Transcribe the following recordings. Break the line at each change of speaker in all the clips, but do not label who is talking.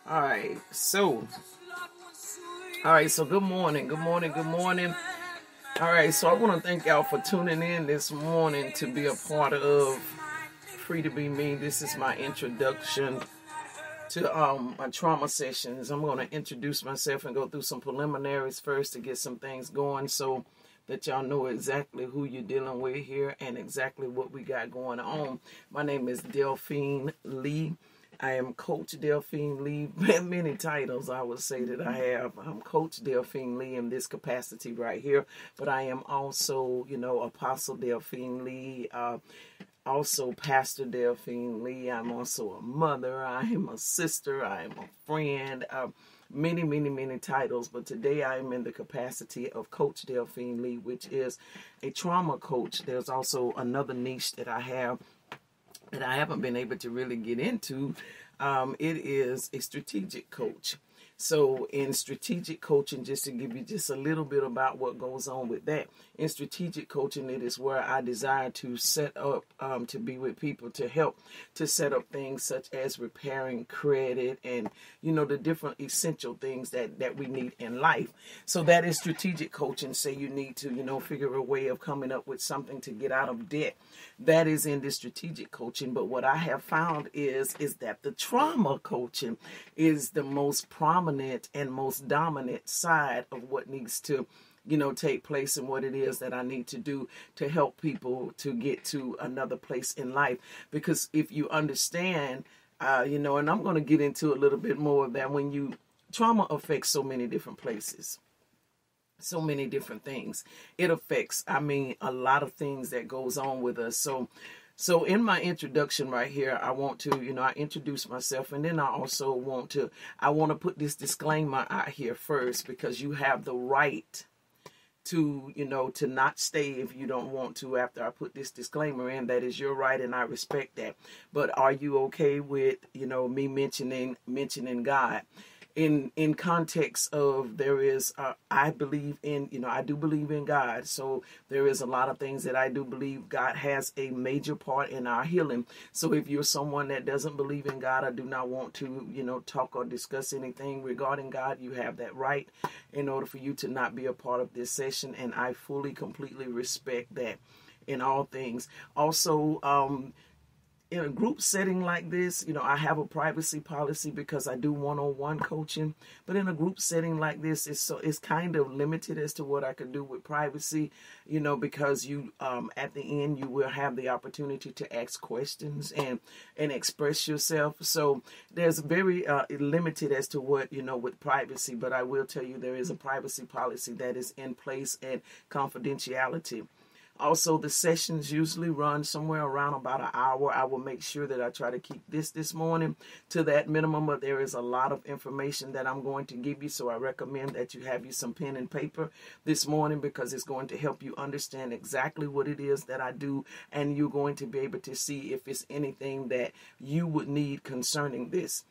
All right, so all right, so good morning, good morning, good morning. All right, so I want to thank y'all for tuning in this morning to be a part of Free to Be Me. This is my introduction to my trauma sessions. I'm going to introduce myself and go through some preliminaries first to get some things going so that y'all know exactly who you're dealing with here and exactly what we got going on. My name is Delphine Lee. I am Coach Delphine Lee. Many titles I would say that I have. I'm Coach Delphine Lee in this capacity right here, but I am also, Apostle Delphine Lee, also Pastor Delphine Lee. I'm also a mother. I am a sister. I am a friend. Many, many, many titles, but today I am in the capacity of Coach Delphine Lee, which is a trauma coach. There's also another niche that I have that I haven't been able to really get into. It is a strategic coach. So in strategic coaching, just to give you just a little bit about what goes on with that, in strategic coaching, it is where I desire to set up, to be with people to help to set up things such as repairing credit and, the different essential things that we need in life. So that is strategic coaching. Say you need to, figure a way of coming up with something to get out of debt. That is in the strategic coaching. But what I have found is that the trauma coaching is the most prominent and most dominant side of what needs to take place and what it is that I need to do to help people to get to another place in life. Because if you understand, and I'm going to get into a little bit more of that, trauma affects so many different places, so many different things. It affects, a lot of things that goes on with us. So in my introduction right here, I want to, I introduce myself, and then I also want to put this disclaimer out here first, because you have the right to, to not stay if you don't want to after I put this disclaimer in. That is your right, and I respect that. But are you okay with, me mentioning God? In context of there is, I believe in, I do believe in God. So there is a lot of things that I do believe God has a major part in our healing. So if you're someone that doesn't believe in God, I do not want to, talk or discuss anything regarding God, you have that right in order for you to not be a part of this session. And I fully, completely respect that in all things. Also, in a group setting like this, I have a privacy policy because I do one-on-one coaching. But in a group setting like this, it's kind of limited as to what I can do with privacy, because you at the end you will have the opportunity to ask questions and express yourself. So there's very limited as to what with privacy. But I will tell you there is a privacy policy that is in place and confidentiality. Also, the sessions usually run somewhere around about an hour. I will make sure that I try to keep this morning to that minimum, but there is a lot of information that I'm going to give you. So I recommend that you have you some pen and paper this morning, because it's going to help you understand exactly what it is that I do. And you're going to be able to see if it's anything that you would need concerning this.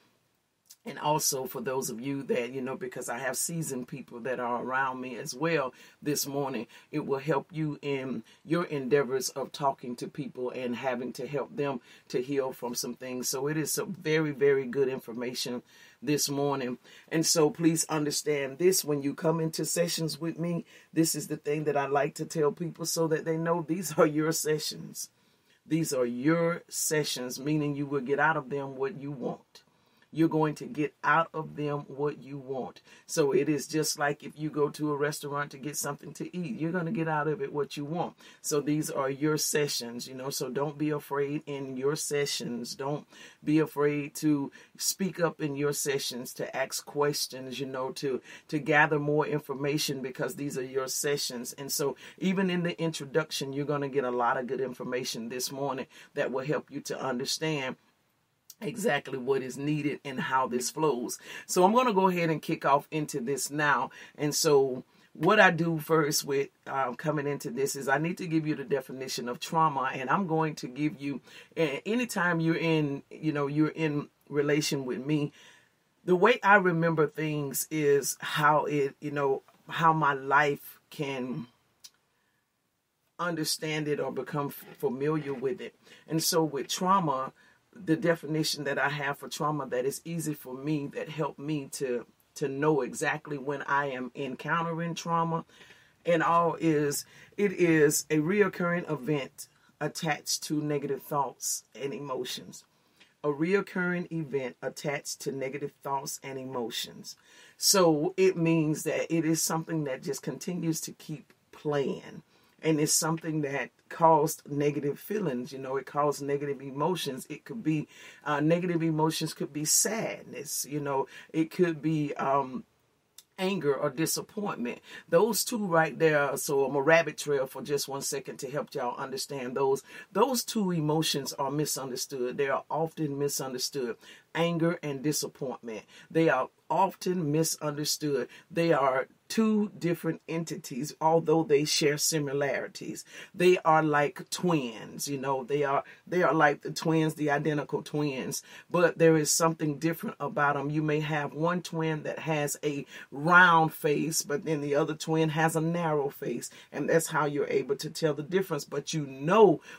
And also for those of you that, because I have seasoned people that are around me as well this morning, it will help you in your endeavors of talking to people and having to help them to heal from some things. So it is some very, very good information this morning. And so please understand this: when you come into sessions with me, this is the thing that I like to tell people so that they know these are your sessions. These are your sessions, meaning you will get out of them what you want. You're going to get out of them what you want. So it is just like if you go to a restaurant to get something to eat, you're going to get out of it what you want. So these are your sessions, so don't be afraid in your sessions. Don't be afraid to speak up in your sessions, to ask questions, to gather more information, because these are your sessions. And so even in the introduction, you're going to get a lot of good information this morning that will help you to understand exactly what is needed and how this flows. So I'm going to go ahead and kick off into this now. And so what I do first with coming into this is I need to give you the definition of trauma. And I'm going to give you, anytime you're in relation with me, the way I remember things is how how my life can understand it or become familiar with it. And so with trauma, the definition that I have for trauma that is easy for me, that helped me to know exactly when I am encountering trauma and all is, it is a reoccurring event attached to negative thoughts and emotions. A reoccurring event attached to negative thoughts and emotions. So it means that it is something that just continues to keep playing. And it's something that caused negative feelings, it caused negative emotions. It could be, negative emotions could be sadness, it could be, anger or disappointment. Those two right there. So I'm a rabbit trail for just 1 second to help y'all understand those two emotions are misunderstood. They are often misunderstood. Anger and disappointment. They are often misunderstood. They are two different entities, although they share similarities. They are like twins, they are like the twins, the identical twins, but there is something different about them. You may have one twin that has a round face, but then the other twin has a narrow face, and that's how you're able to tell the difference. But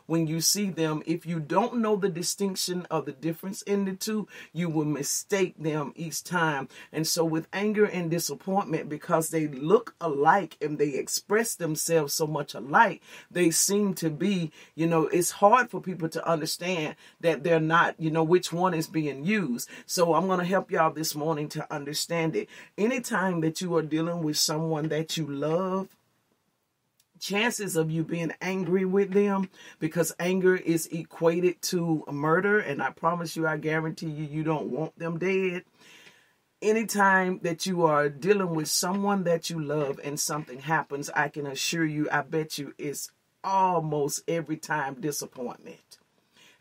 when you see them, if you don't know the distinction of the difference in the two, you will mistake them each time. And so with anger and disappointment, because they look alike and they express themselves so much alike, they seem to be, it's hard for people to understand that they're not, which one is being used. So I'm going to help y'all this morning to understand it. Anytime that you are dealing with someone that you love, chances of you being angry with them, because anger is equated to murder, and I promise you, I guarantee you don't want them dead. Anytime that you are dealing with someone that you love and something happens, I can assure you, I bet you it's almost every time disappointment.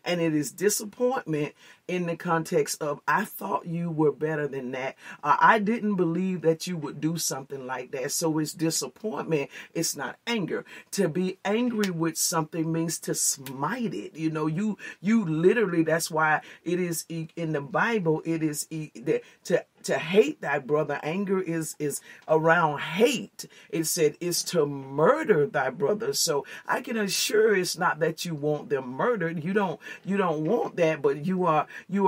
And it is disappointment in the context of, I thought you were better than that. I didn't believe that you would do something like that. So it's disappointment. It's not anger. To be angry with something means to smite it. You literally, that's why it is in the Bible, it is to hate thy brother. Anger is around hate. It said is to murder thy brother. So I can assure it's not that you want them murdered. You don't want that, but you are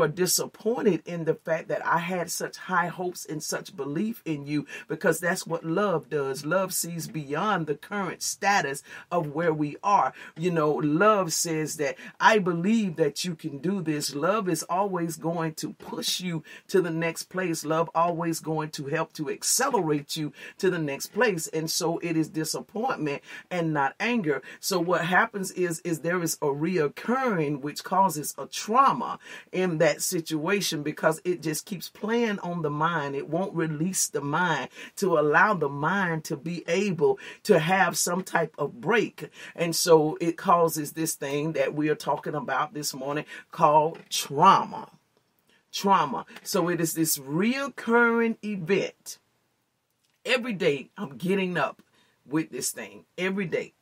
disappointed in the fact that I had such high hopes and such belief in you, because that's what love does. Love sees beyond the current status of where we are. Love says that I believe that you can do this. Love is always going to push you to the next place. Love always going to help to accelerate you to the next place. And so it is disappointment and not anger. So what happens is there is a reoccurring, which causes a trauma in that situation, because it just keeps playing on the mind. It won't release the mind to allow the mind to be able to have some type of break. And so it causes this thing that we are talking about this morning called trauma. So it is this reoccurring event. Every day I'm getting up with this thing. Every day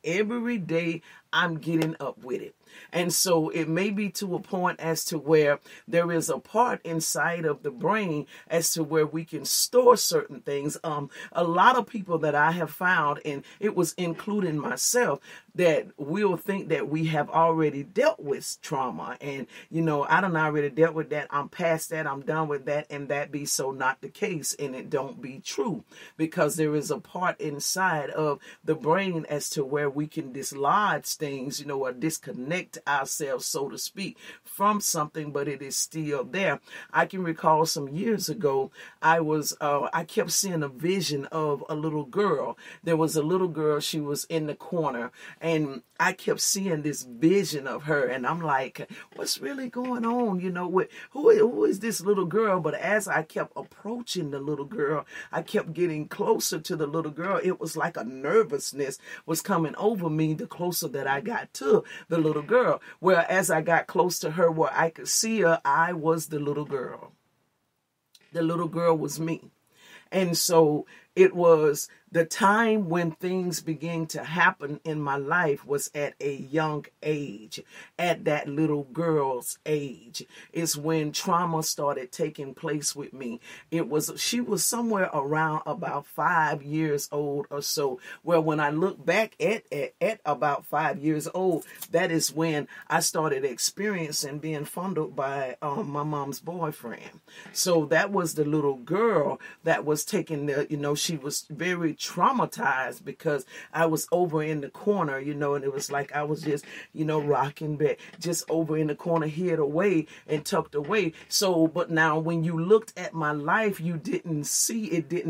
I'm getting up with it. And so it may be to a point as to where there is a part inside of the brain as to where we can store certain things. A lot of people that I have found, and it was including myself, that will think that we have already dealt with trauma. And, I done already dealt with that. I'm past that. I'm done with that. And that be so not the case. And it don't be true, because there is a part inside of the brain as to where we can dislodge things, or disconnect ourselves, so to speak, from something, but it is still there. I can recall some years ago, I kept seeing a vision of a little girl. There was a little girl, she was in the corner, and I kept seeing this vision of her, and I'm like, what's really going on? Who is this little girl? But as I kept approaching the little girl, I kept getting closer to the little girl. It was like a nervousness was coming over me the closer that I got to the little girl. Well, as I got close to her where I could see her, I was the little girl. The little girl was me. And so it was The time when things began to happen in my life was at a young age, at that little girl's age. It's when trauma started taking place with me. She was somewhere around about 5 years old or so, where when I look back at about 5 years old, that is when I started experiencing being fondled by my mom's boyfriend. So that was the little girl that was taking she was very traumatized because I was over in the corner, and it was like I was just, rocking back, just over in the corner, hid away and tucked away. So, but now when you looked at my life, it didn't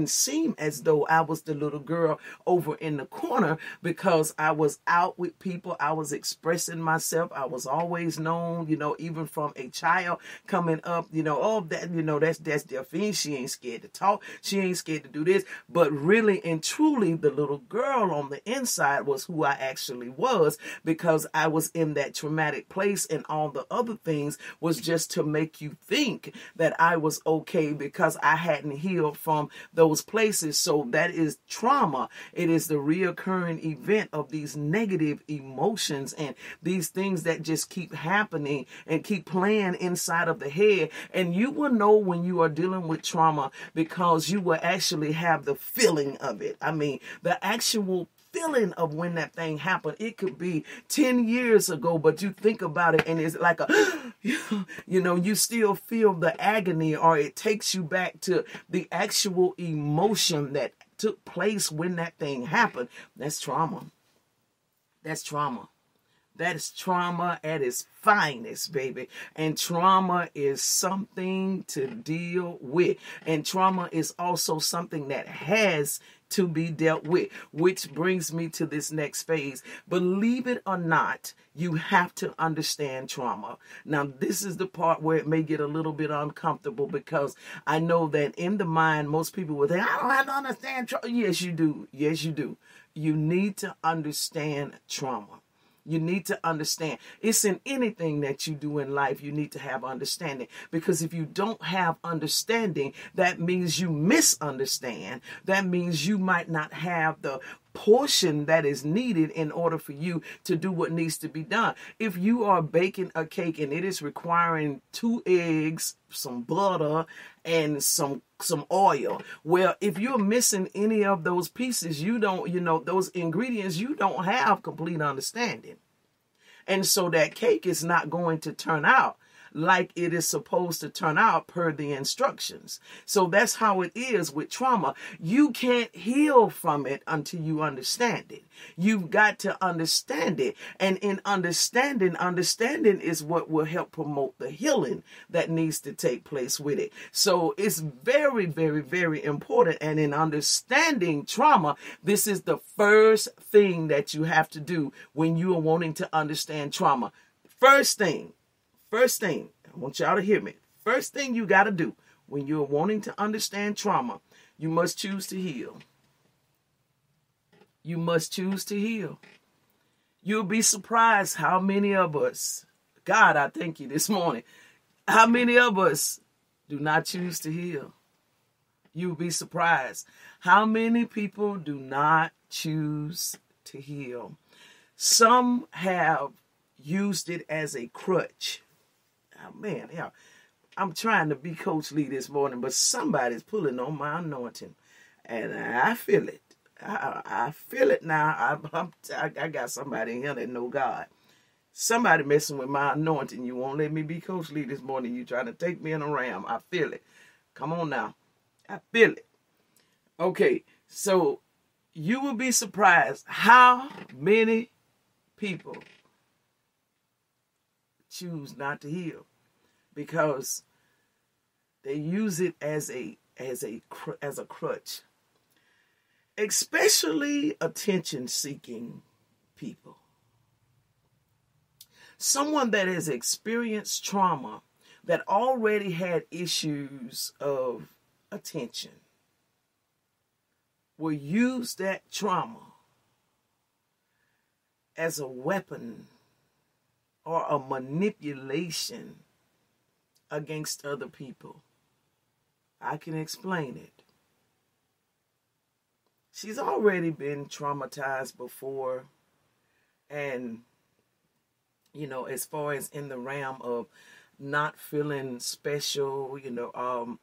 seem as though I was the little girl over in the corner, because I was out with people. I was expressing myself. I was always known, even from a child coming up, that's Delphine. She ain't scared to talk. She ain't scared to do this. But really and truly, the little girl on the inside was who I actually was, because I was in that traumatic place, and all the other things was just to make you think that I was okay because I hadn't healed from those places. So that is trauma. It is the reoccurring event of these negative emotions and these things that just keep happening and keep playing inside of the head. And you will know when you are dealing with trauma, because you will actually have the feeling of it. I mean, the actual feeling of when that thing happened. It could be 10 years ago, but you think about it and it's like you still feel the agony, or it takes you back to the actual emotion that took place when that thing happened. That's trauma. That's trauma. That is trauma at its finest, baby. And trauma is something to deal with. And trauma is also something that has to be dealt with, which brings me to this next phase. Believe it or not, you have to understand trauma. Now, this is the part where it may get a little bit uncomfortable, because I know that in the mind, most people will think, I don't have to understand trauma. Yes, you do. Yes, you do. You need to understand trauma. You need to understand. It's in anything that you do in life, you need to have understanding. Because if you don't have understanding, that means you misunderstand. That means you might not have the portion that is needed in order for you to do what needs to be done. If you are baking a cake and it is requiring 2 eggs, some butter, and some oil, well, if you're missing any of those pieces, those ingredients, you don't have complete understanding. And so that cake is not going to turn out like it is supposed to turn out per the instructions. So that's how it is with trauma. You can't heal from it until you understand it. You've got to understand it. And in understanding is what will help promote the healing that needs to take place with it. So it's very, very, very important. And in understanding trauma, this is the first thing that you have to do when you are wanting to understand trauma. First thing, I want y'all to hear me. First thing you got to do when you're wanting to understand trauma, you must choose to heal. You must choose to heal. You'll be surprised how many of us, God, I thank you this morning, how many of us do not choose to heal. You'll be surprised how many people do not choose to heal. Some have used it as a crutch. Oh, man, yeah. I'm trying to be Coach Lee this morning, but somebody's pulling on my anointing, and I feel it. I feel it now. I got somebody in here that know God. Somebody messing with my anointing. You won't let me be Coach Lee this morning. You trying to take me in a ram. I feel it. Come on now. I feel it. Okay, so you will be surprised how many people choose not to heal, because they use it as a crutch, especially attention-seeking people. Someone that has experienced trauma, that already had issues of attention, will use that trauma as a weapon or a manipulation against other people. I can explain it. she's already been traumatized before. And, you know, as far as in the realm of not feeling special, you know,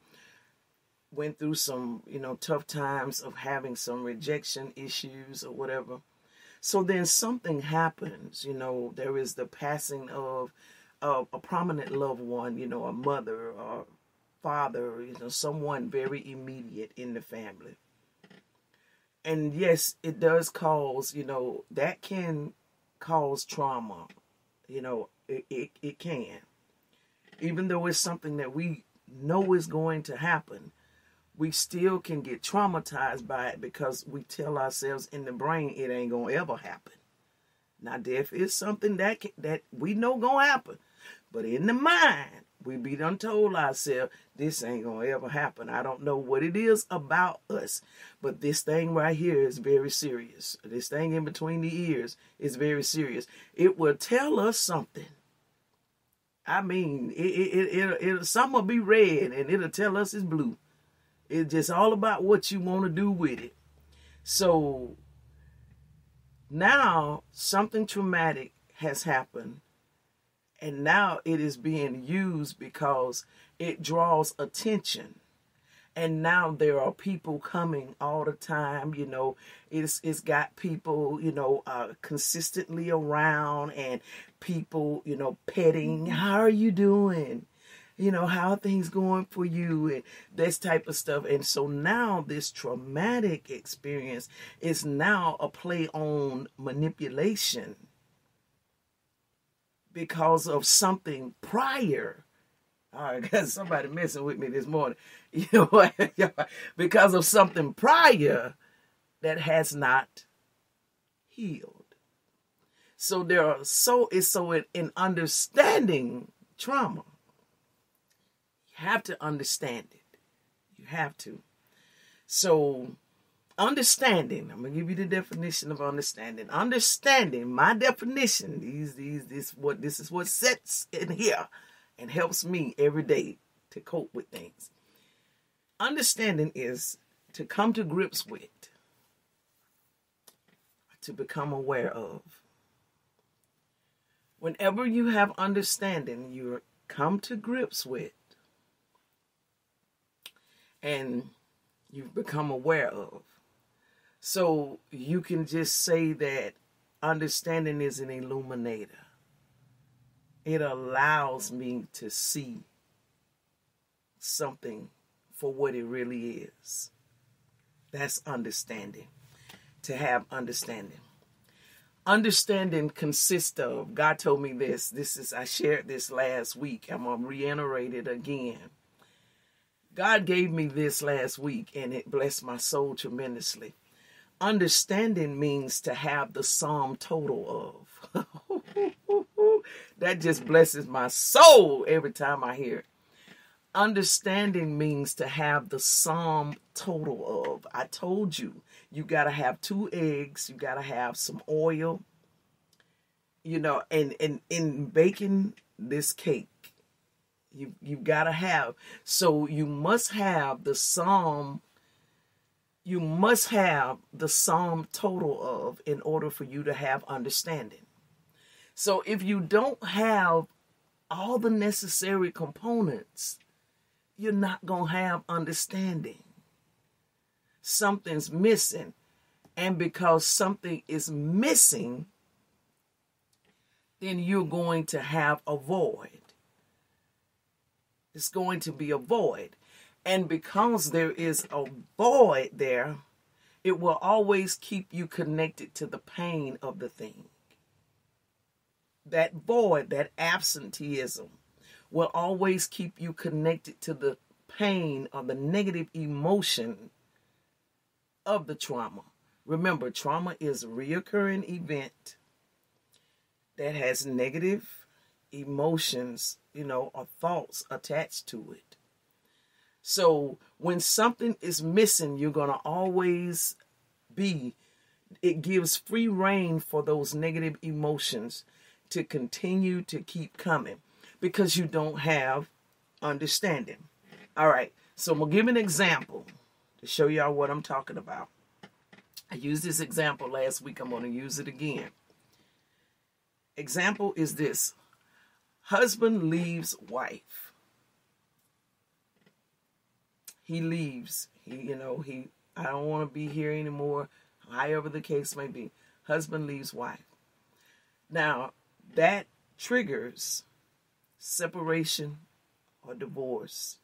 went through some, you know, tough times of having some rejection issues or whatever. So then something happens, you know, there is the passing of a prominent loved one, you know, a mother or father, you know, someone very immediate in the family. And yes, it does cause, you know, that can cause trauma. You know, it can. Even though it's something that we know is going to happen, we still can get traumatized by it because we tell ourselves in the brain it ain't gonna ever happen. Now, death is something that we know gonna happen, but in the mind, we be done told ourselves this ain't gonna ever happen. I don't know what it is about us, but this thing right here is very serious. This thing in between the ears is very serious. It will tell us something. I mean, some will be red and it'll tell us it's blue. It's just all about what you want to do with it. So now something traumatic has happened, and now it is being used because it draws attention. And now there are people coming all the time, you know, it's got people, you know, consistently around, and people, you know, petting, how are you doing? You know, how are things going for you? And this type of stuff. And so now this traumatic experience is now a play on manipulation because of something prior. All right, got somebody messing with me this morning. You know what? Because of something prior that has not healed. So in understanding trauma, you have to understand it. You have to. So understanding, I'm gonna give you the definition of understanding. Understanding, my definition, this is what sets in here and helps me every day to cope with things. Understanding is to come to grips with, to become aware of. Whenever you have understanding, you come to grips with, and you've become aware of. So you can just say that understanding is an illuminator. It allows me to see something for what it really is. That's understanding. To have understanding. Understanding consists of, God told me this. I shared this last week. I'm going to reiterate it again. God gave me this last week, and it blessed my soul tremendously. Understanding means to have the sum total of. That just blesses my soul every time I hear it. Understanding means to have the sum total of. I told you, you got to have 2 eggs. You got to have some oil. You know, and in baking this cake, you got to have. So you must have the sum. You must have the sum total of in order for you to have understanding. So if you don't have all the necessary components, you're not going to have understanding. Something's missing. And because something is missing, then you're going to have a void. It's going to be a void. And because there is a void there, it will always keep you connected to the pain of the thing. That void, that absenteeism, will always keep you connected to the pain or the negative emotion of the trauma. Remember, trauma is a reoccurring event that has negative emotions, you know, or thoughts attached to it. So when something is missing, you're going to always it gives free rein for those negative emotions to continue to keep coming because you don't have understanding. All right, so I'm going to give an example to show y'all what I'm talking about. I used this example last week. I'm going to use it again. Example is this. Husband leaves wife. He leaves. I don't want to be here anymore. However the case may be. Husband leaves wife. Now, that triggers separation or divorce.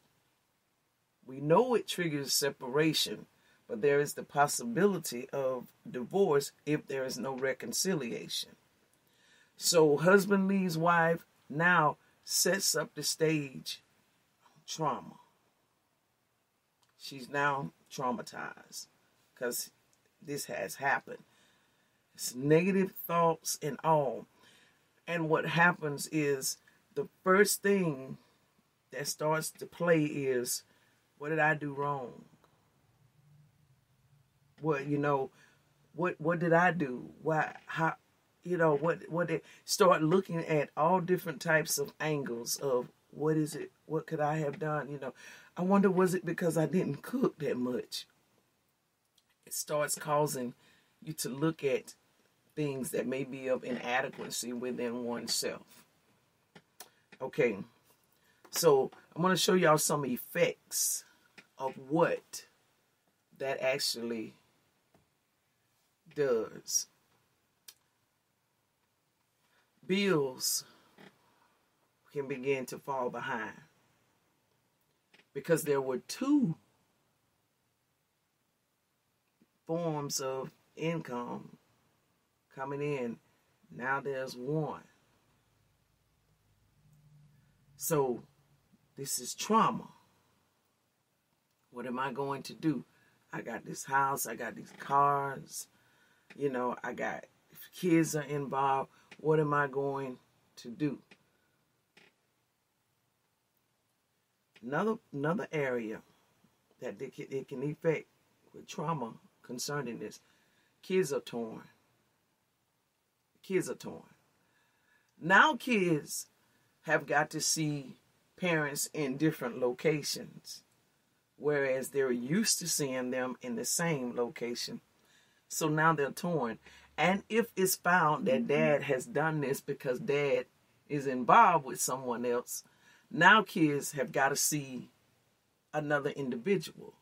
We know it triggers separation, but there is the possibility of divorce if there is no reconciliation. So husband leaves wife, now sets up the stage on trauma. She's now traumatized because this has happened. It's negative thoughts and all. And what happens is the first thing that starts to play is, what did I do wrong? What did I do? Why? How? What they start looking at all different types of angles of what is it? What could I have done? I wonder, was it because I didn't cook that much? It starts causing you to look at things that may be of inadequacy within oneself. Okay, so I'm going to show y'all some effects of what that actually does. Bills can begin to fall behind because there were two forms of income coming in. Now there's one. So this is trauma. What am I going to do? I got this house, I got these cars, I got, if kids are involved, what am I going to do? Another area that it can affect with trauma concerning this, kids are torn. Kids are torn. Now kids have got to see parents in different locations, whereas they're used to seeing them in the same location. So now they're torn. And if it's found that dad has done this because dad is involved with someone else, now kids have got to see another individual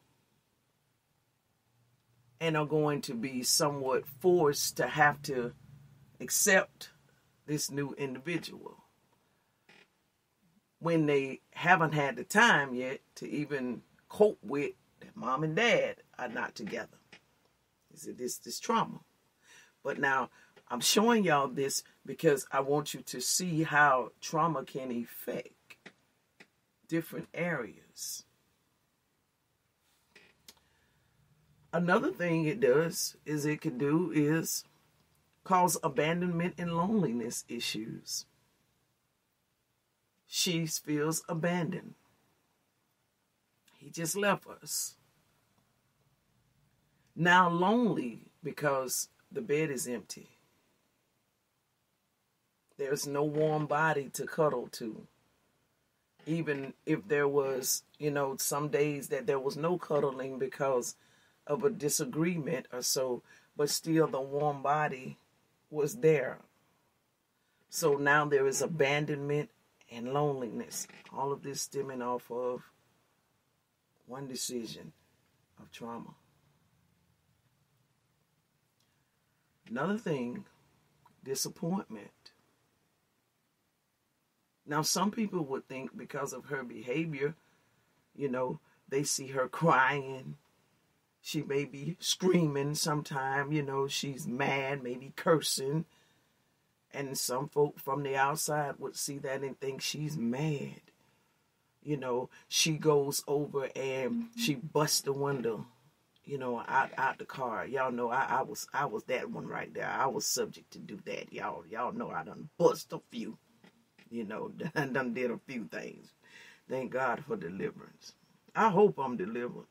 and are going to be somewhat forced to have to accept this new individual when they haven't had the time yet to even cope with that mom and dad are not together. Is it this trauma? But now I'm showing y'all this because I want you to see how trauma can affect different areas. Another thing it does is cause abandonment and loneliness issues. She feels abandoned. He just left us. Now lonely because the bed is empty. There's no warm body to cuddle to. Even if there was, some days that there was no cuddling because of a disagreement or so, but still the warm body was there. So now there is abandonment and loneliness. All of this stemming off of one decision of trauma. Another thing, disappointment. Now, some people would think because of her behavior, they see her crying. She may be screaming sometime, she's mad, maybe cursing. And some folk from the outside would see that and think she's mad. She goes over and she busts the window, out the car. Y'all know I was that one right there. I was subject to do that. Y'all know I done bust a few. I done did a few things. Thank God for deliverance. I hope I'm delivered.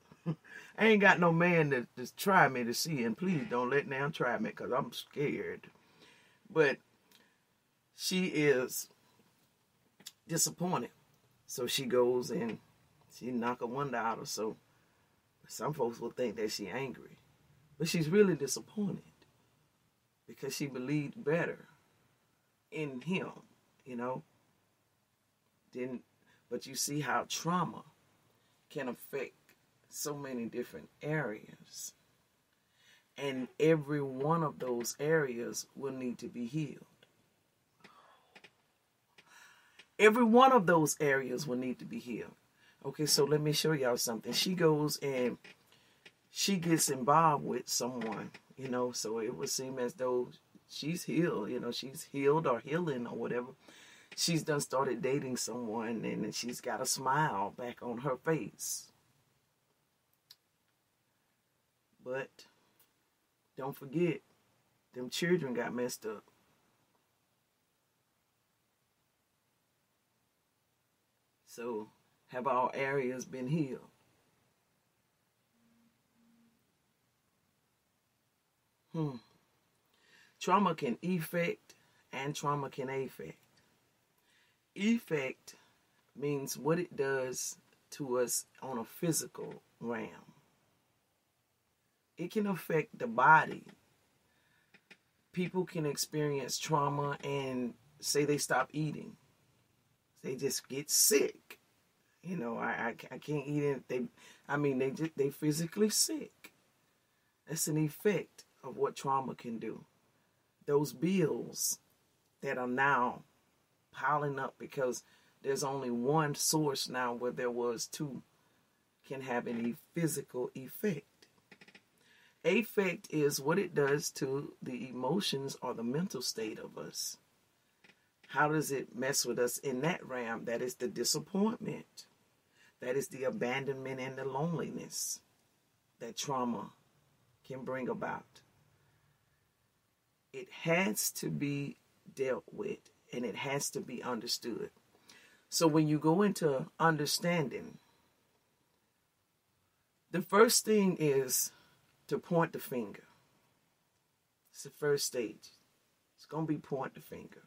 I ain't got no man to just try me to see, and please don't let them try me because I'm scared. But she is disappointed. So she goes and she knock a window out or so. Some folks will think that she angry. But she's really disappointed because she believed better in him, you know. But you see how trauma can affect so many different areas. And every one of those areas will need to be healed. Every one of those areas will need to be healed. Okay, so let me show y'all something. She goes and she gets involved with someone, you know, so it would seem as though she's healed, you know, she's healed or healing or whatever. She's done started dating someone and she's got a smile back on her face. But don't forget, them children got messed up. So, have all areas been healed? Trauma can effect and trauma can affect. Effect means what it does to us on a physical realm. It can affect the body. People can experience trauma and say they stop eating. They just get sick. You know, I can't eat it. They physically sick. That's an effect of what trauma can do. Those bills that are now piling up because there's only one source now where there was two can have any physical effect. Affect is what it does to the emotions or the mental state of us. How does it mess with us in that realm? That is the disappointment. That is the abandonment and the loneliness that trauma can bring about. It has to be dealt with and it has to be understood. So when you go into understanding, the first thing is to point the finger. It's the first stage. It's going to be point the finger.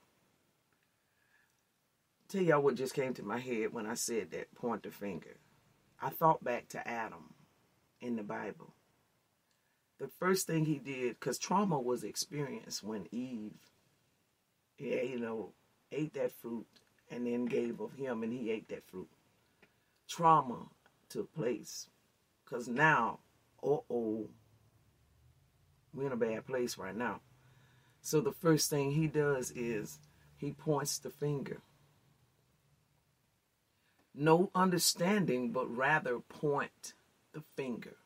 Tell y'all what just came to my head when I said that, point the finger. I thought back to Adam in the Bible. The first thing he did, because trauma was experienced when Eve, ate that fruit and then gave of him and he ate that fruit. Trauma took place because now, we're in a bad place right now. So the first thing he does is he points the finger. No understanding, but rather point the finger.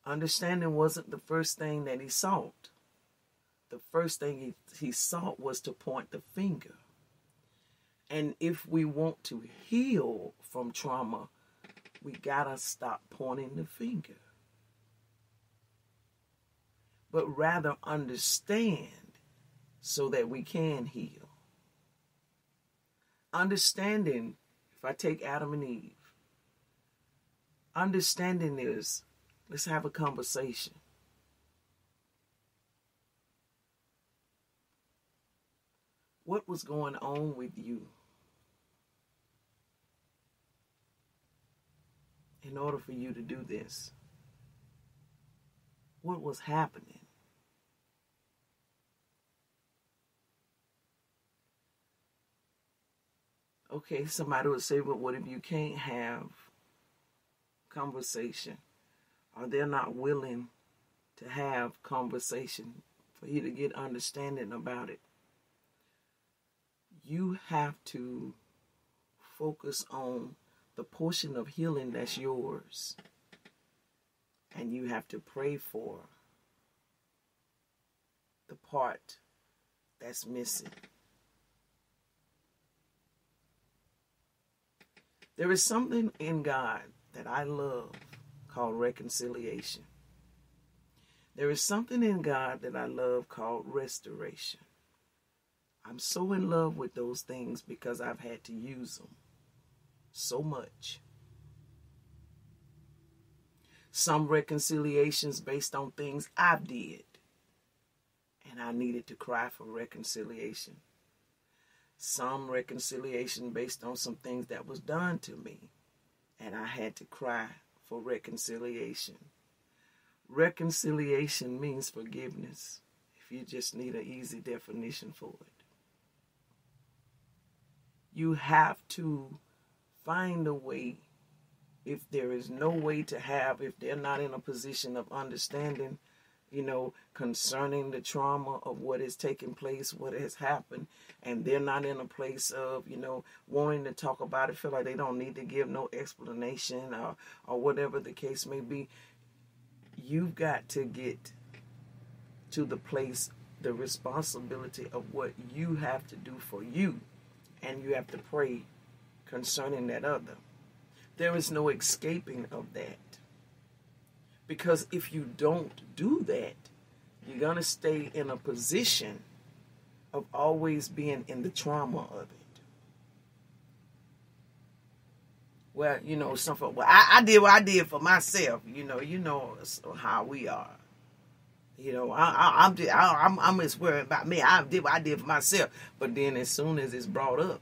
Understanding wasn't the first thing that he sought. The first thing he sought was to point the finger. And if we want to heal from trauma, we gotta stop pointing the finger. But rather understand so that we can heal. Understanding, if I take Adam and Eve, understanding is, let's have a conversation. What was going on with you in order for you to do this? What was happening? Okay, somebody would say, but what if you can't have conversation? Or they're not willing to have conversation for you to get understanding about it? You have to focus on the portion of healing that's yours. And you have to pray for the part that's missing. There is something in God that I love called reconciliation. There is something in God that I love called restoration. I'm so in love with those things because I've had to use them so much. Some reconciliations based on things I did, and I needed to cry for reconciliation. Some reconciliation based on some things that was done to me, and I had to cry for reconciliation. Reconciliation means forgiveness, if you just need an easy definition for it. You have to find a way. If there is no way to have, if they're not in a position of understanding, concerning the trauma of what has taken place, what has happened, and they're not in a place of, wanting to talk about it, feel like they don't need to give no explanation or whatever the case may be, you've got to get to the place, the responsibility of what you have to do for you, and you have to pray concerning that other. There is no escaping of that. Because if you don't do that, you're going to stay in a position of always being in the trauma of it. Well, I did what I did for myself. How we are. I'm just worried about me. I did what I did for myself. But then as soon as it's brought up,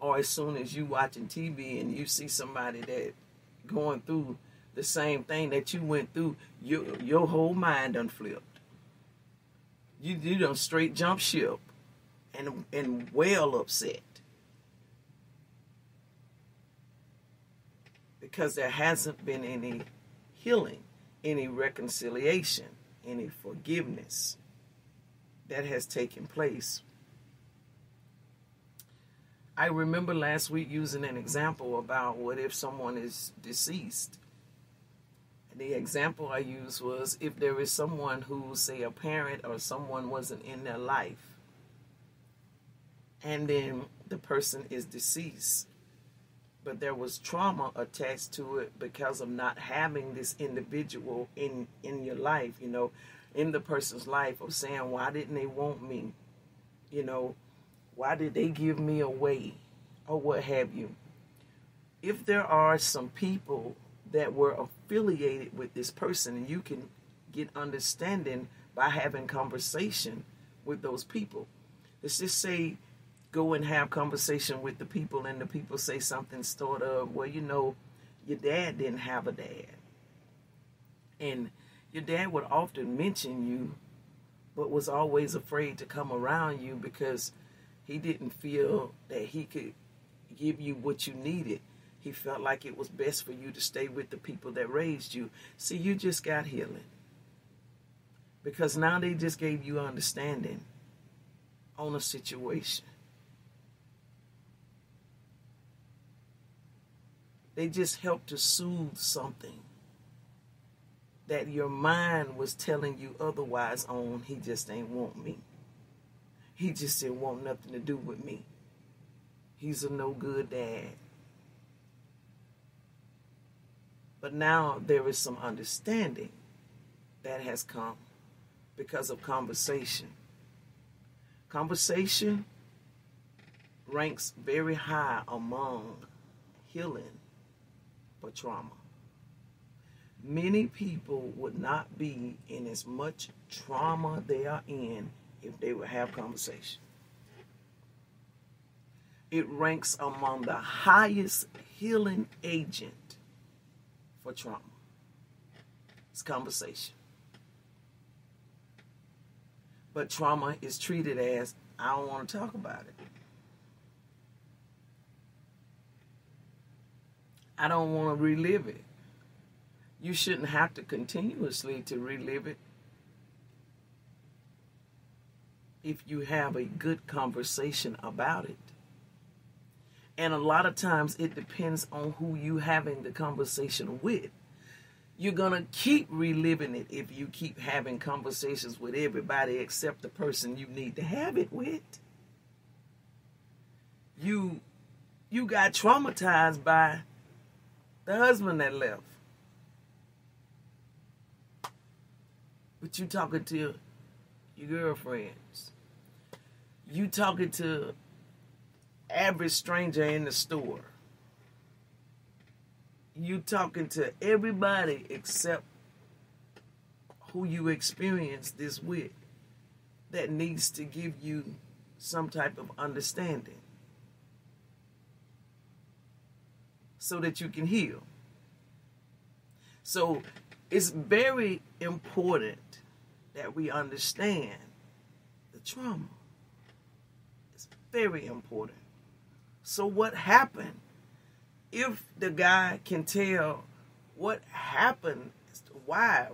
or as soon as you watching TV and you see somebody that going through the same thing that you went through, your whole mind done flipped. You done straight jump ship and well upset. Because there hasn't been any healing, any reconciliation, any forgiveness that has taken place. I remember last week using an example about what if someone is deceased. The example I used was if there is someone who, say, a parent or someone wasn't in their life, and then the person is deceased, but there was trauma attached to it because of not having this individual in your life, in the person's life, of saying, why didn't they want me? Why did they give me away? Or what have you. If there are some people that were affiliated with this person, and you can get understanding by having conversation with those people. Let's just say go and have conversation with the people, and the people say something sort of, well, your dad didn't have a dad. And your dad would often mention you, but was always afraid to come around you because he didn't feel that he could give you what you needed. He felt like it was best for you to stay with the people that raised you. See, you just got healing. Because now they just gave you understanding on a situation. They just helped to soothe something that your mind was telling you otherwise on. He just ain't want me. He just didn't want nothing to do with me. He's a no good dad. But now there is some understanding that has come because of conversation. Conversation ranks very high among healing for trauma. Many people would not be in as much trauma they are in if they would have conversation. It ranks among the highest healing agent for trauma. It's conversation. But trauma is treated as, I don't want to talk about it. I don't want to relive it. You shouldn't have to continuously to relive it if you have a good conversation about it. And a lot of times it depends on who you having the conversation with. You're going to keep reliving it if you keep having conversations with everybody except the person you need to have it with. You got traumatized by the husband that left. But you talking to your girlfriends. You talking to average stranger in the store. You talking to everybody except who you experience this with that needs to give you some type of understanding so that you can heal. So it's very important that we understand the trauma. It's very important. So what happened? If the guy can tell what happened, why,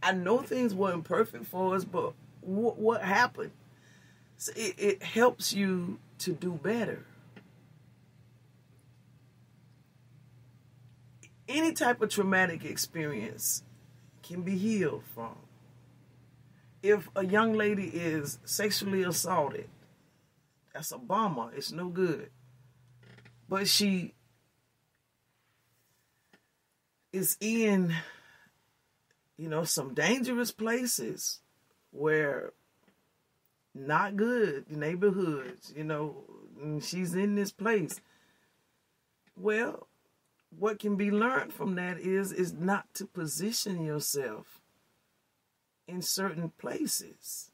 I know things weren't perfect for us, but what happened? So it helps you to do better. Any type of traumatic experience can be healed from. If a young lady is sexually assaulted, that's a bummer. It's no good. But she is in, some dangerous places where not good neighborhoods, and she's in this place. Well, what can be learned from that is not to position yourself in certain places,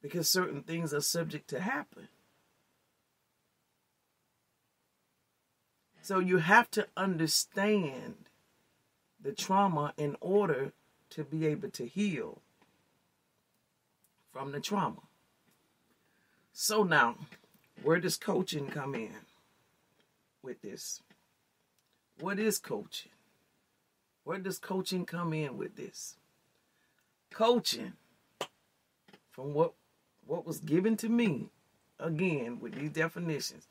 because certain things are subject to happen. So you have to understand the trauma in order to be able to heal from the trauma. So now, where does coaching come in with this? What is coaching? Where does coaching come in with this? Coaching, from what was given to me, again, with these definitions,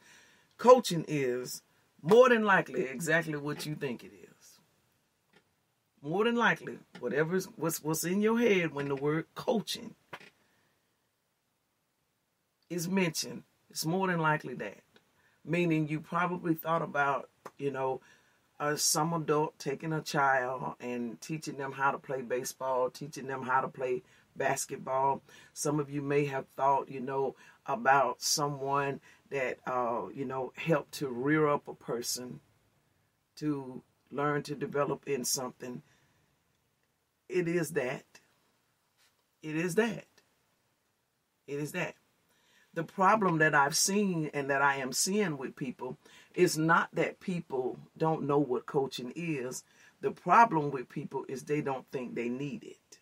coaching is more than likely exactly what you think it is. More than likely, what's in your head when the word coaching is mentioned, it's more than likely that. Meaning you probably thought about, some adult taking a child and teaching them how to play baseball, teaching them how to play basketball. Some of you may have thought, about someone that, helped to rear up a person to learn to develop in something. It is that. It is that. It is that. The problem that I've seen and that I am seeing with people is not that people don't know what coaching is. The problem with people is they don't think they need it.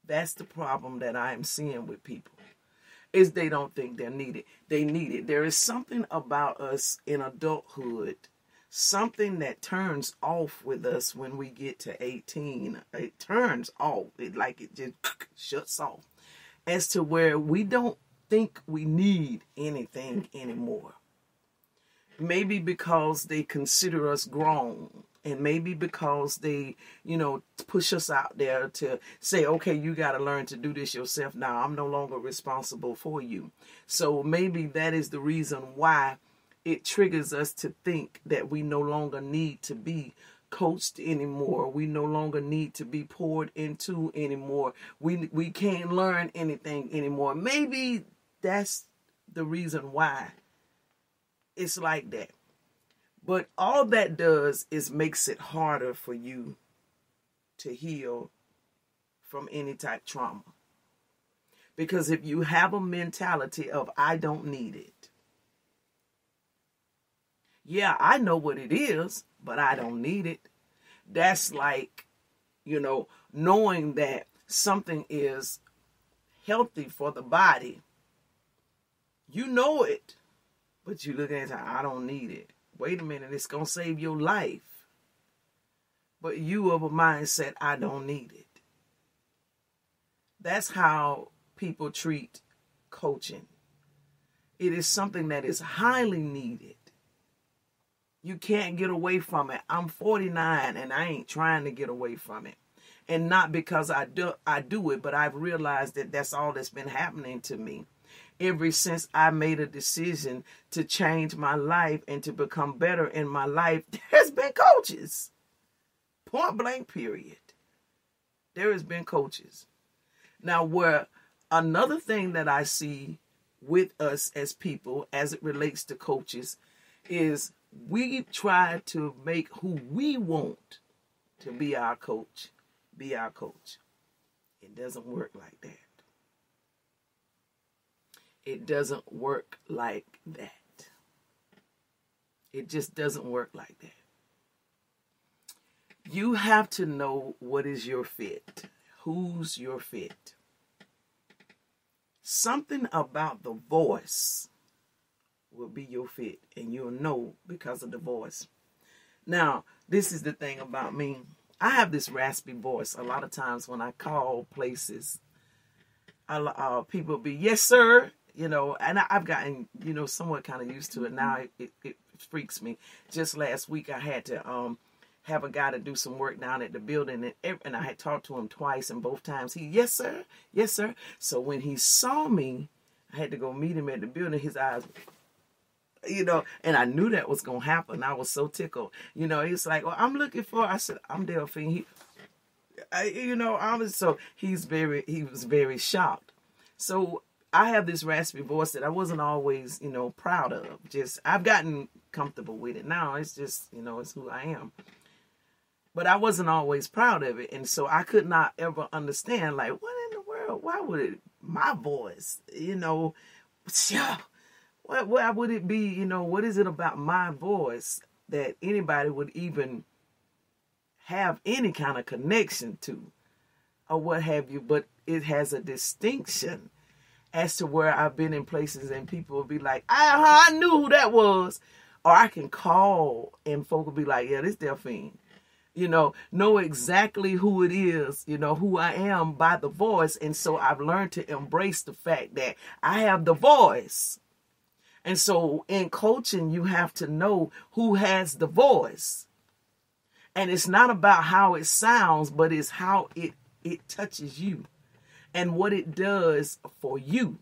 That's the problem that I am seeing with people, is they don't think they need it. They need it. There is something about us in adulthood, something that turns off with us when we get to 18. It turns off. It just shuts off. As to where we don't think we need anything anymore. Maybe because they consider us grown, and maybe because they, push us out there to say, okay, you got to learn to do this yourself now. I'm no longer responsible for you. So maybe that is the reason why it triggers us to think that we no longer need to be coached anymore. We no longer need to be poured into anymore. We can't learn anything anymore. Maybe that's the reason why it's like that. But all that does is makes it harder for you to heal from any type of trauma. Because if you have a mentality of, I don't need it. Yeah, I know what it is, but I don't need it. That's like, knowing that something is healthy for the body. You know it, but you look at it, I don't need it. Wait a minute, it's going to save your life. But you of a mindset, I don't need it. That's how people treat coaching. It is something that is highly needed. You can't get away from it. I'm 49 and I ain't trying to get away from it. And not because I do it, but I've realized that that's all that's been happening to me. Ever since I made a decision to change my life and to become better in my life, there's been coaches. Point blank, period. There has been coaches. Now, where another thing that I see with us as people, as it relates to coaches, is we try to make who we want to be our coach. It doesn't work like that. It doesn't work like that. It just doesn't work like that. You have to know what is your fit. Who's your fit? Something about the voice will be your fit, and you'll know because of the voice. Now, this is the thing about me. I have this raspy voice. A lot of times when I call places, people will be, yes, sir. You know, and I've gotten, you know, somewhat kind of used to it. Now it freaks me. Just last week I had to have a guy to do some work down at the building, and I had talked to him twice, and both times he, yes, sir, yes, sir. So when he saw me, I had to go meet him at the building. His eyes, you know, and I knew that was going to happen. I was so tickled. You know, he's like, well, I'm looking for, I said, I'm Delphine. He was very shocked. So I have this raspy voice that I wasn't always, you know, proud of. I've gotten comfortable with it now. It's just, you know, it's who I am. But I wasn't always proud of it. And so I could not ever understand, like, what in the world? Why would it, my voice, you know, why would it be, you know, what is it about my voice that anybody would even have any kind of connection to or what have you? But it has a distinction as to where I've been in places and people will be like, I knew who that was. Or I can call and folk will be like, yeah, this Delphine. You know exactly who it is, you know, who I am by the voice. And so I've learned to embrace the fact that I have the voice. And so in coaching, you have to know who has the voice. And it's not about how it sounds, but it's how it touches you and what it does for you.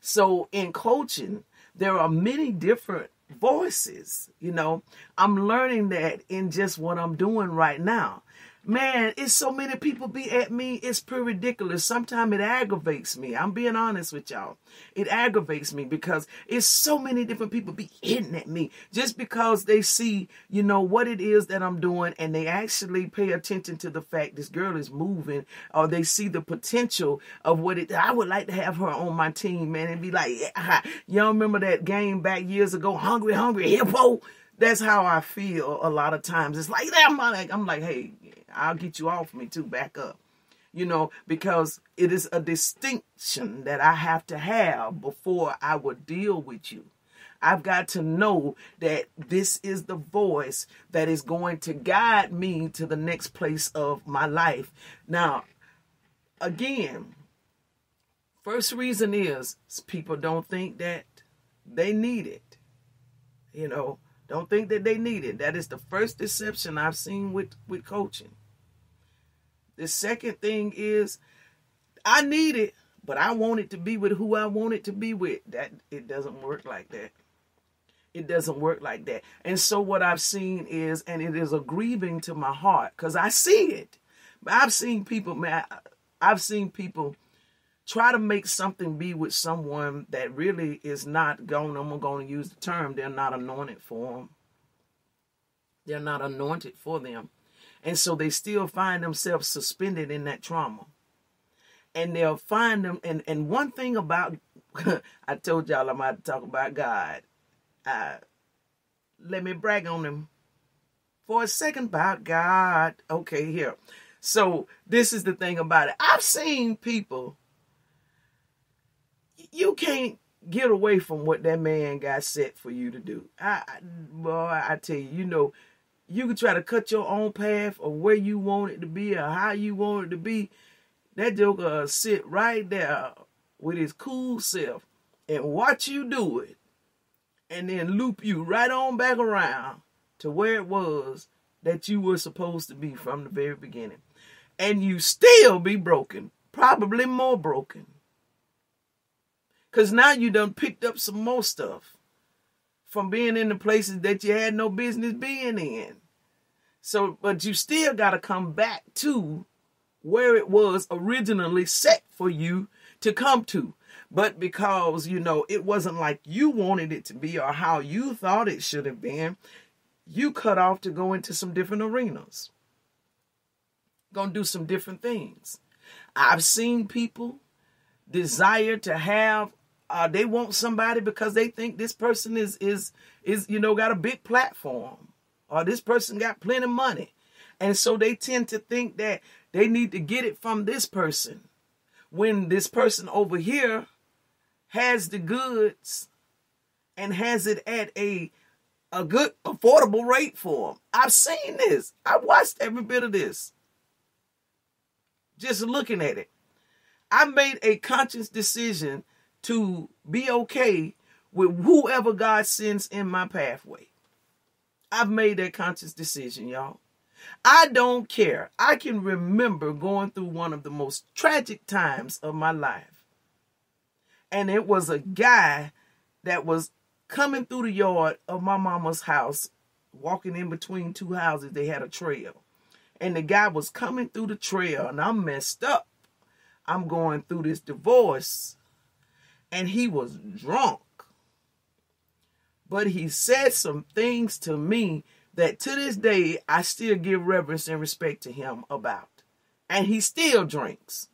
So in coaching, there are many different voices. You know, I'm learning that in just what I'm doing right now. Man, it's so many people be at me. It's pretty ridiculous. Sometimes it aggravates me. I'm being honest with y'all. It aggravates me because it's so many different people be hitting at me just because they see, you know, what it is that I'm doing, and they actually pay attention to the fact this girl is moving, or they see the potential of what it. I would like to have her on my team, man, and be like, yeah, y'all remember that game back years ago, Hungry Hippo? That's how I feel a lot of times. It's like that. I'm like, hey, I'll get you off me too. Back up. You know, because it is a distinction that I have to have before I would deal with you. I've got to know that this is the voice that is going to guide me to the next place of my life. Now, again, first reason is people don't think that they need it. You know, don't think that they need it. That is the first deception I've seen with coaching. The second thing is, I need it, but I want it to be with who I want it to be with. That it doesn't work like that. It doesn't work like that. And so what I've seen is, and it is a grieving to my heart, because I see it. But I've seen people, man, I've seen people try to make something be with someone that really is not going, I'm going to use the term, they're not anointed for them. They're not anointed for them. And so they still find themselves suspended in that trauma. And they'll find them, and one thing about, I told y'all I'm about to talk about God. Let me brag on him for a second about God. Okay, here. So this is the thing about it. I've seen people, you can't get away from what that man got set for you to do. I tell you, you know, you can try to cut your own path or where you want it to be or how you want it to be. That joker sit right there with his cool self and watch you do it, and then loop you right on back around to where it was that you were supposed to be from the very beginning. And you still be broken, probably more broken. Because now you done picked up some more stuff from being in the places that you had no business being in. So, but you still got to come back to where it was originally set for you to come to. But because, you know, it wasn't like you wanted it to be or how you thought it should have been, you cut off to go into some different arenas. Gonna do some different things. I've seen people desire to have They want somebody because they think this person is got a big platform, or this person got plenty of money. And so they tend to think that they need to get it from this person, when this person over here has the goods and has it at a good, affordable rate for them. I've seen this. I watched every bit of this. Just looking at it. I made a conscious decision to be okay with whoever God sends in my pathway. I've made that conscious decision, y'all. I don't care. I can remember going through one of the most tragic times of my life. And it was a guy that was coming through the yard of my mama's house, walking in between two houses. They had a trail. And the guy was coming through the trail, and I'm messed up. I'm going through this divorce. And he was drunk. But he said some things to me that to this day, I still give reverence and respect to him about. And he still drinks.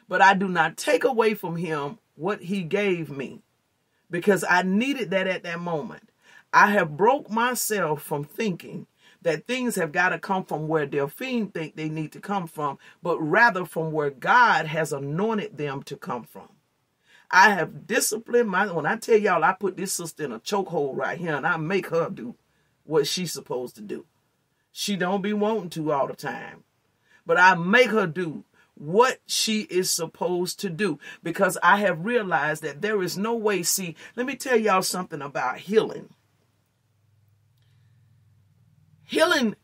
But I do not take away from him what he gave me, because I needed that at that moment. I have broke myself from thinking that things have got to come from where Delphine think they need to come from, but rather from where God has anointed them to come from. I have disciplined when I tell y'all I put this sister in a chokehold right here, and I make her do what she's supposed to do. She don't be wanting to all the time, but I make her do what she is supposed to do, because I have realized that there is no way. See, let me tell y'all something about healing. Healing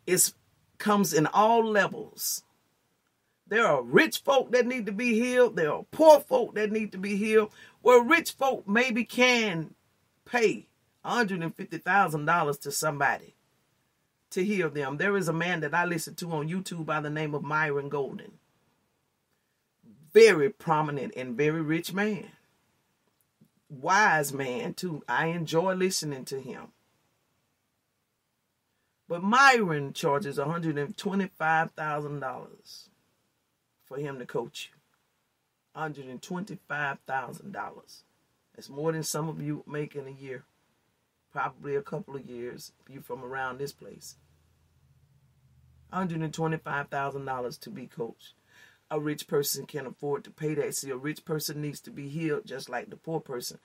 comes in all levels. There are rich folk that need to be healed. There are poor folk that need to be healed. Well, rich folk maybe can pay $150,000 to somebody to heal them. There is a man that I listen to on YouTube by the name of Myron Golden. Very prominent and very rich man. Wise man too. I enjoy listening to him. But Myron charges $125,000 for him to coach you. $125,000. That's more than some of you make in a year. Probably a couple of years if you're from around this place. $125,000 to be coached. A rich person can afford to pay that. See, a rich person needs to be healed just like the poor person.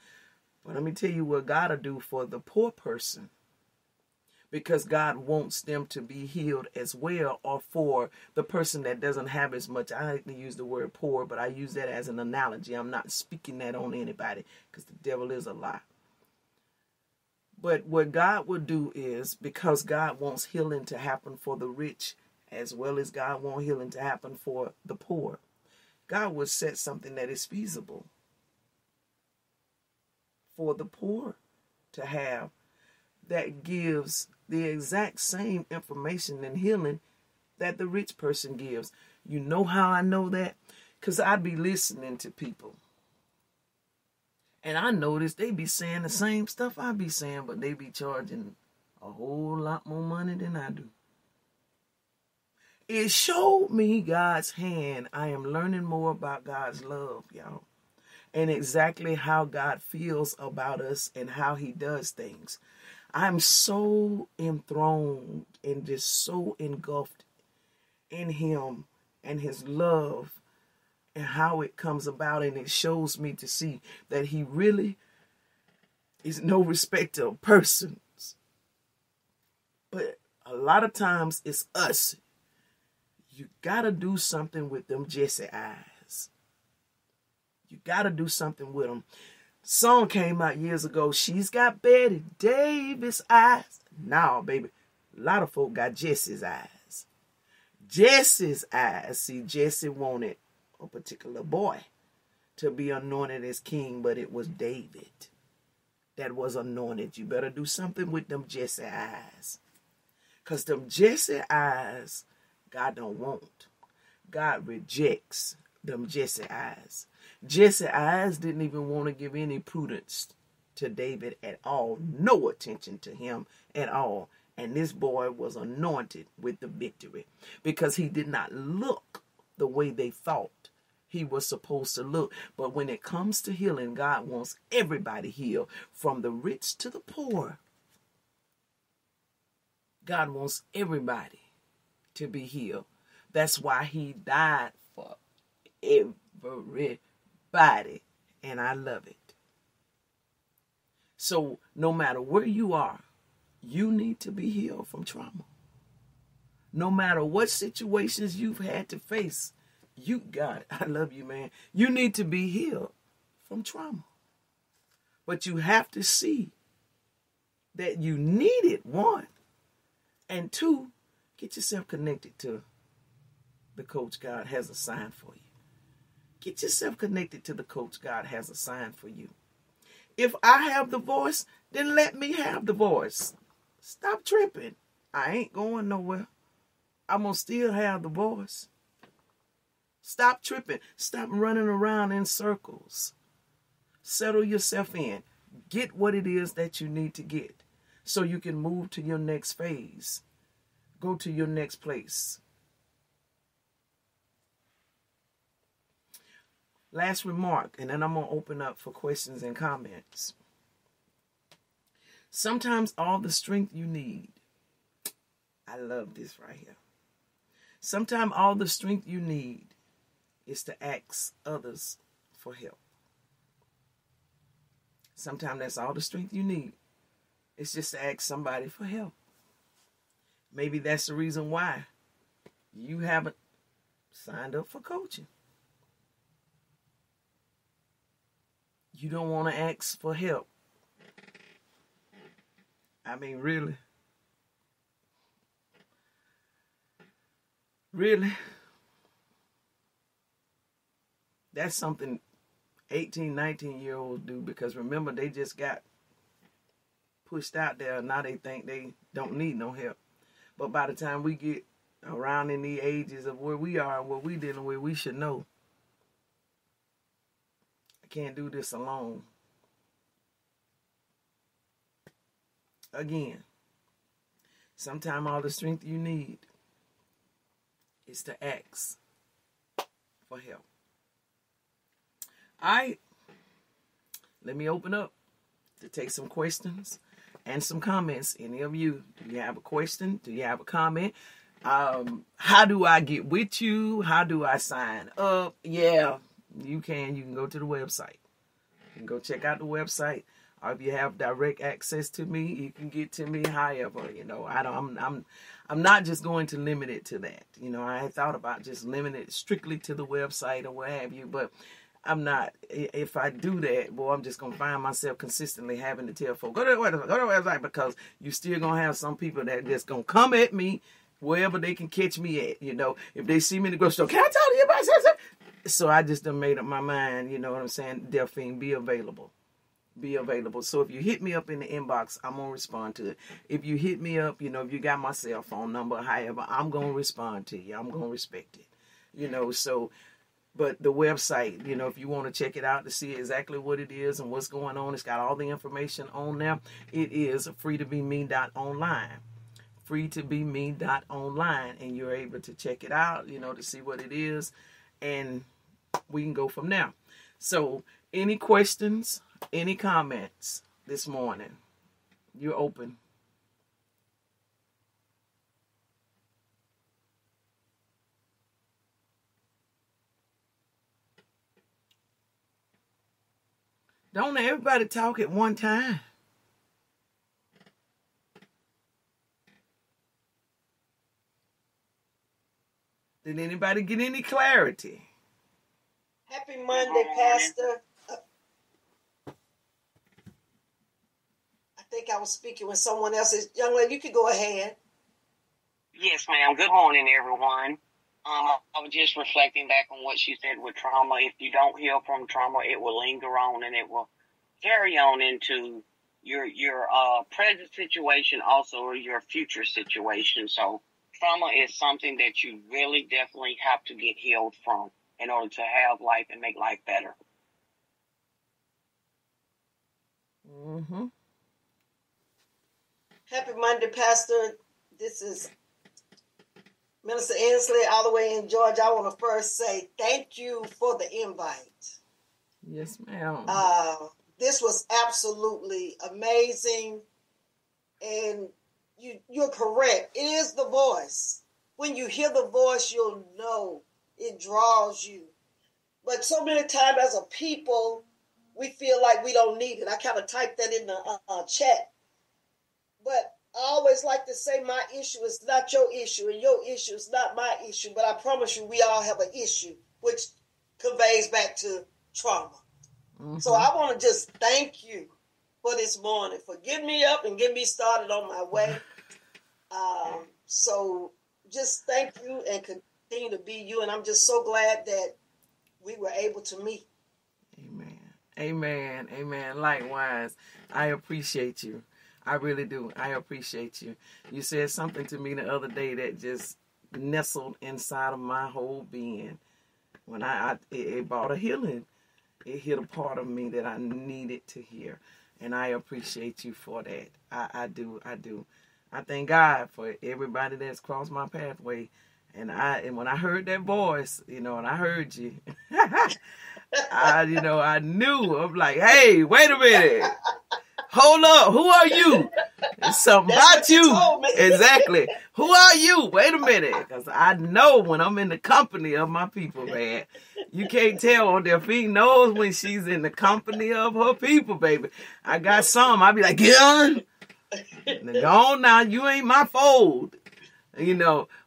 But let me tell you what God will do for the poor person. Because God wants them to be healed as well, or for the person that doesn't have as much. I like to use the word poor, but I use that as an analogy. I'm not speaking that on anybody, because the devil is a lie. But what God will do is, because God wants healing to happen for the rich, as well as God wants healing to happen for the poor, God will set something that is feasible for the poor to have, that gives the exact same information and healing that the rich person gives. You know how I know that? Because I be listening to people. And I notice they be saying the same stuff I be saying, but they be charging a whole lot more money than I do. It showed me God's hand. I am learning more about God's love, y'all. And exactly how God feels about us and how he does things. I'm so enthroned and just so engulfed in him and his love and how it comes about. And it shows me to see that he really is no respecter of persons. But a lot of times it's us. You got to do something with them Jesse eyes. You got to do something with them. Song came out years ago. She's got Betty Davis eyes. Nah, baby. A lot of folk got Jesse's eyes. Jesse's eyes. See, Jesse wanted a particular boy to be anointed as king, but it was David that was anointed. You better do something with them Jesse eyes. Because them Jesse eyes, God don't want. God rejects them Jesse eyes. Jesse eyes didn't even want to give any prudence to David at all. No attention to him at all. And this boy was anointed with the victory because he did not look the way they thought he was supposed to look. But when it comes to healing, God wants everybody healed, from the rich to the poor. God wants everybody to be healed. That's why he died for everybody. And I love it. So no matter where you are, you need to be healed from trauma. No matter what situations you've had to face, you got it. I love you, man. You need to be healed from trauma. But you have to see that you need it, one. And two, get yourself connected to the coach God has assigned for you. Get yourself connected to the coach God has assigned for you. If I have the voice, then let me have the voice. Stop tripping. I ain't going nowhere. I'm going to still have the voice. Stop tripping. Stop running around in circles. Settle yourself in. Get what it is that you need to get so you can move to your next phase. Go to your next place. Last remark, and then I'm going to open up for questions and comments. Sometimes all the strength you need, I love this right here. Sometimes all the strength you need is to ask others for help. Sometimes that's all the strength you need. It's just to ask somebody for help. Maybe that's the reason why you haven't signed up for coaching. You don't want to ask for help. I mean, really? Really? That's something 18, 19-year-olds do, because remember, they just got pushed out there. Now they think they don't need no help. But by the time we get around in the ages of where we are and what we're dealing with, we should know. I can't do this alone. Again, sometimes all the strength you need is to ask for help. All right. Let me open up to take some questions and some comments. Any of you, do you have a question? Do you have a comment? How do I get with you? How do I sign up? Yeah, you can go to the website. You can go check out the website. Or if you have direct access to me, you can get to me. However, I'm not just going to limit it to that. I had thought about just limiting it strictly to the website or what have you, but I'm not. If I do that, boy, I'm just going to find myself consistently having to tell folks, go to the website, because you still going to have some people that just going to come at me wherever they can catch me at. If they see me in the grocery store, can I talk to you about something? So I just done made up my mind, you know what I'm saying? Delphine, be available. Be available. So if you hit me up in the inbox, I'm going to respond to it. If you hit me up, if you got my cell phone number, however, I'm going to respond to you. I'm going to respect it. So, but the website, if you want to check it out to see exactly what it is and what's going on, it's got all the information on there. It is freetobeme.online. freetobeme.online, and you're able to check it out, to see what it is, and we can go from there. So, any questions? Any comments this morning? You're open. Don't everybody talk at one time. Did anybody get any clarity?
Happy Monday, Pastor. I think I was speaking with someone else. Young lady, you could go ahead.
Yes, ma'am. Good morning, everyone. I was just reflecting back on what she said with trauma. If you don't heal from trauma, it will linger on and it will carry on into your present situation, also, or your future situation. So trauma is something that you really definitely have to get healed from in order to have life and make life better.
Mm-hmm. Happy Monday, Pastor. This is Minister Inslee, all the way in Georgia, I want to first say thank you for the invite.
Yes, ma'am.
This was absolutely amazing, and you're correct. It is the voice. When you hear the voice, you'll know it draws you. But so many times as a people, we feel like we don't need it. I kind of typed that in the chat. But I always like to say my issue is not your issue and your issue is not my issue. But I promise you, we all have an issue, which conveys back to trauma. Mm-hmm. So I want to just thank you for this morning, for getting me up and getting me started on my way. So just thank you and continue to be you. And I'm just so glad that we were able to meet.
Amen. Amen. Amen. Likewise, I appreciate you. I really do. I appreciate you. You said something to me the other day that just nestled inside of my whole being. When it brought a healing. It hit a part of me that I needed to hear. And I appreciate you for that. I do. I thank God for everybody that's crossed my pathway. And when I heard that voice, and I heard you, I knew. I'm like, hey, wait a minute. Hold up. Who are you? It's something about you. Exactly. Who are you? Wait a minute. Because I know when I'm in the company of my people, man. You can't tell on Delphine knows when she's in the company of her people, baby. I got some. I be like, get on. Go on now. You ain't my fold.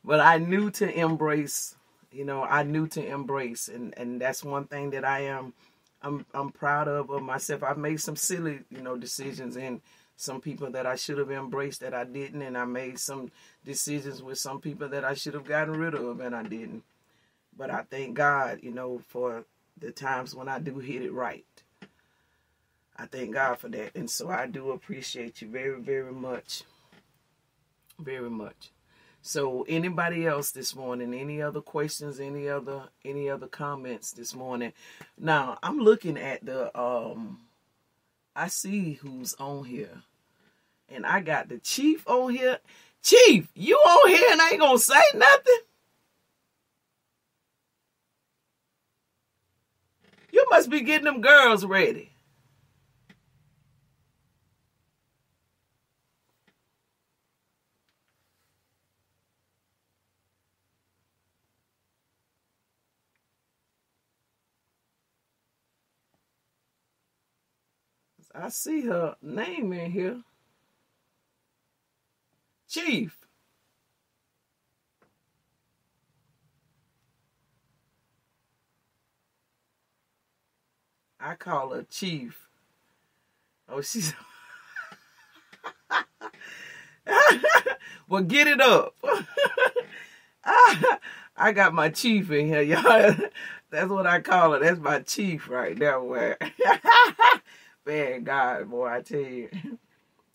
But I knew to embrace. I knew to embrace. And that's one thing that I'm proud of myself. I've made some silly, decisions and some people that I should have embraced that I didn't. And I made some decisions with some people that I should have gotten rid of and I didn't. But I thank God, for the times when I do hit it right. I thank God for that. And so I do appreciate you very, very much. Very much. So anybody else this morning, any other questions, any other comments this morning? Now, I'm looking at I see who's on here. And I got the Chief on here. Chief, you on here and I ain't gonna say nothing? You must be getting them girls ready. I see her name in here. Chief. I call her Chief. Oh, she's... Well, get it up. I got my chief in here, y'all. That's what I call her. That's my chief right there. Where, man, God, boy, I tell you,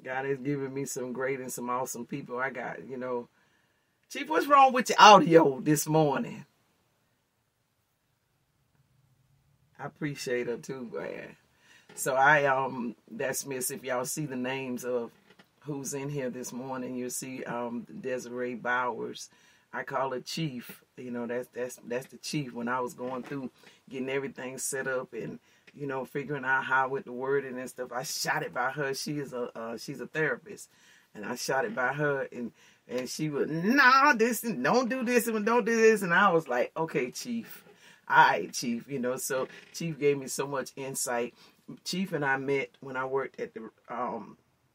God has given me some great and some awesome people. I got, Chief, what's wrong with your audio this morning? I appreciate her too, man. So that's Miss, if y'all see the names of who's in here this morning, you'll see Desiree Bowers. I call her Chief. That's the Chief. When I was going through getting everything set up and figuring out how with the wording and stuff, I shot it by her. She's a therapist, and I shot it by her, and she would this and don't do this and don't do this, and I was like, okay, Chief. All right, Chief. So Chief gave me so much insight. Chief and I met when I worked at the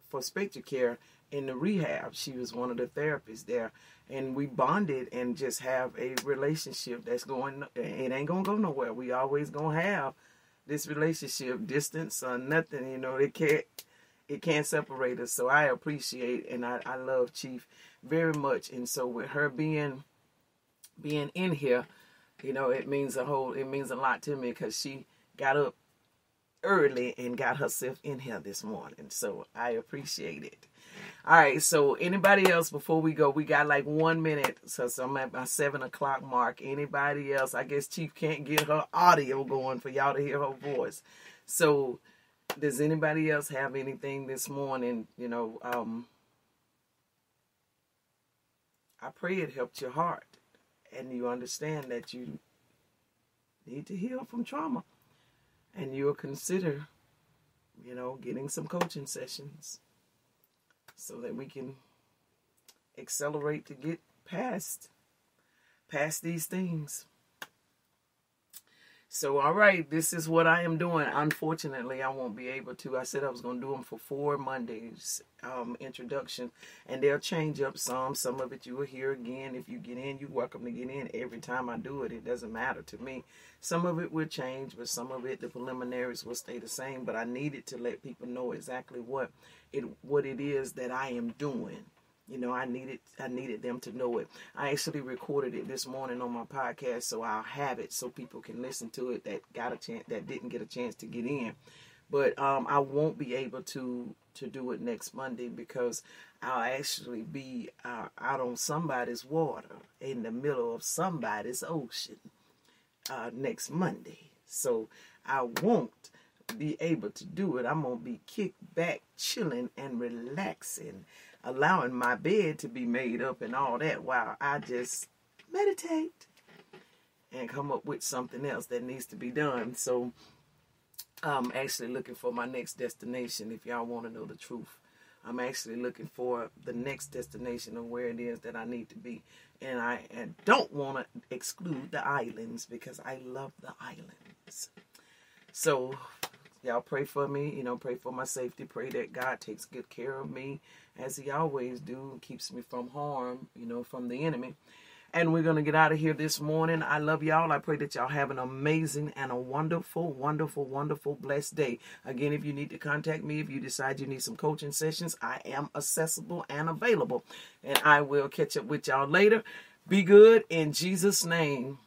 for Spectre Care in the rehab. She was one of the therapists there, and we bonded and just have a relationship that's going. It ain't gonna go nowhere. We always gonna have this relationship, distance or nothing. It can't separate us. So I appreciate and I love Chief very much. And so with her being in here, it means a lot to me because she got up early and got herself in here this morning. So I appreciate it. All right. So anybody else before we go? We got like 1 minute. So I'm at my 7 o'clock mark. Anybody else? I guess Chief can't get her audio going for y'all to hear her voice. So does anybody else have anything this morning? I pray it helped your heart. and you understand that you need to heal from trauma, and you'll consider, getting some coaching sessions so that we can accelerate to get past these things. So, all right, this is what I am doing. Unfortunately, I won't be able to. I said I was going to do them for 4 Mondays, introduction, and they'll change up some. Some of it you will hear again. If you get in, you're welcome to get in every time I do it. It doesn't matter to me. Some of it will change, but some of it, the preliminaries will stay the same. But I needed to let people know exactly what it is that I am doing. I needed them to know it. I actually recorded it this morning on my podcast, so I'll have it so people can listen to it that didn't get a chance to get in. But I won't be able to do it next Monday because I'll actually be out on somebody's water in the middle of somebody's ocean next Monday. So I won't be able to do it. I'm going to be kicked back, chilling and relaxing, allowing my bed to be made up and all that while I just meditate and come up with something else that needs to be done. So I'm actually looking for my next destination, if y'all want to know the truth. I'm actually looking for the next destination of where it is that I need to be. And I don't want to exclude the islands because I love the islands. So y'all pray for me, pray for my safety. Pray that God takes good care of me as he always do and keeps me from harm, from the enemy. And we're going to get out of here this morning. I love y'all. I pray that y'all have an amazing and a wonderful, wonderful, wonderful, blessed day. Again, if you need to contact me, if you decide you need some coaching sessions, I am accessible and available. And I will catch up with y'all later. Be good in Jesus' name.